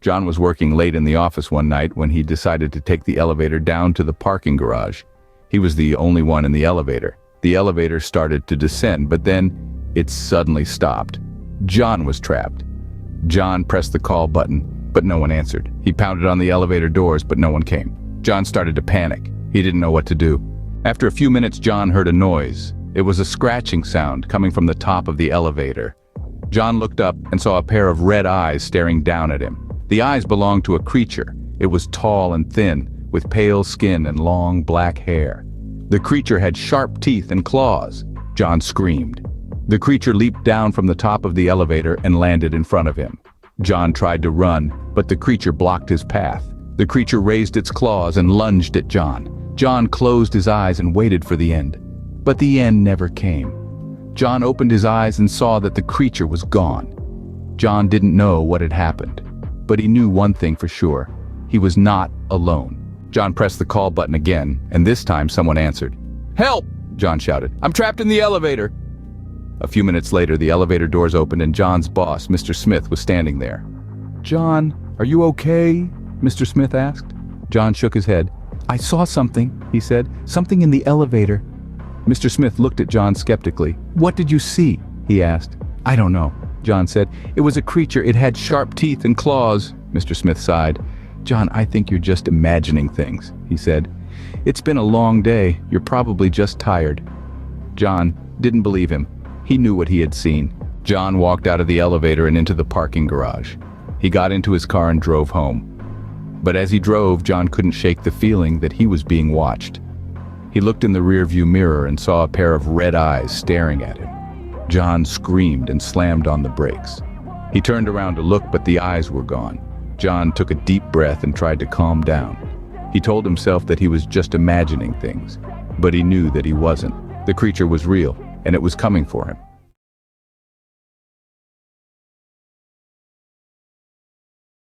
John was working late in the office one night when he decided to take the elevator down to the parking garage. He was the only one in the elevator. The elevator started to descend, but then it suddenly stopped. John was trapped. John pressed the call button, but no one answered. He pounded on the elevator doors, but no one came. John started to panic. He didn't know what to do. After a few minutes, John heard a noise. It was a scratching sound coming from the top of the elevator. John looked up and saw a pair of red eyes staring down at him. The eyes belonged to a creature. It was tall and thin, with pale skin and long black hair. The creature had sharp teeth and claws. John screamed. The creature leaped down from the top of the elevator and landed in front of him. John tried to run, but the creature blocked his path. The creature raised its claws and lunged at John. John closed his eyes and waited for the end. But the end never came. John opened his eyes and saw that the creature was gone. John didn't know what had happened, but he knew one thing for sure. He was not alone. John pressed the call button again, and this time someone answered. "Help!" John shouted. "I'm trapped in the elevator." A few minutes later, the elevator doors opened and John's boss, Mr. Smith, was standing there. "John, are you okay?" Mr. Smith asked. John shook his head. "I saw something," he said. "Something in the elevator." Mr. Smith looked at John skeptically. "What did you see?" he asked. "I don't know," John said. "It was a creature. It had sharp teeth and claws." Mr. Smith sighed. "John, I think you're just imagining things," he said. "It's been a long day. You're probably just tired." John didn't believe him. He knew what he had seen. John walked out of the elevator and into the parking garage. He got into his car and drove home. But as he drove, John couldn't shake the feeling that he was being watched. He looked in the rearview mirror and saw a pair of red eyes staring at him. John screamed and slammed on the brakes. He turned around to look, but the eyes were gone. John took a deep breath and tried to calm down. He told himself that he was just imagining things, but he knew that he wasn't. The creature was real, and it was coming for him.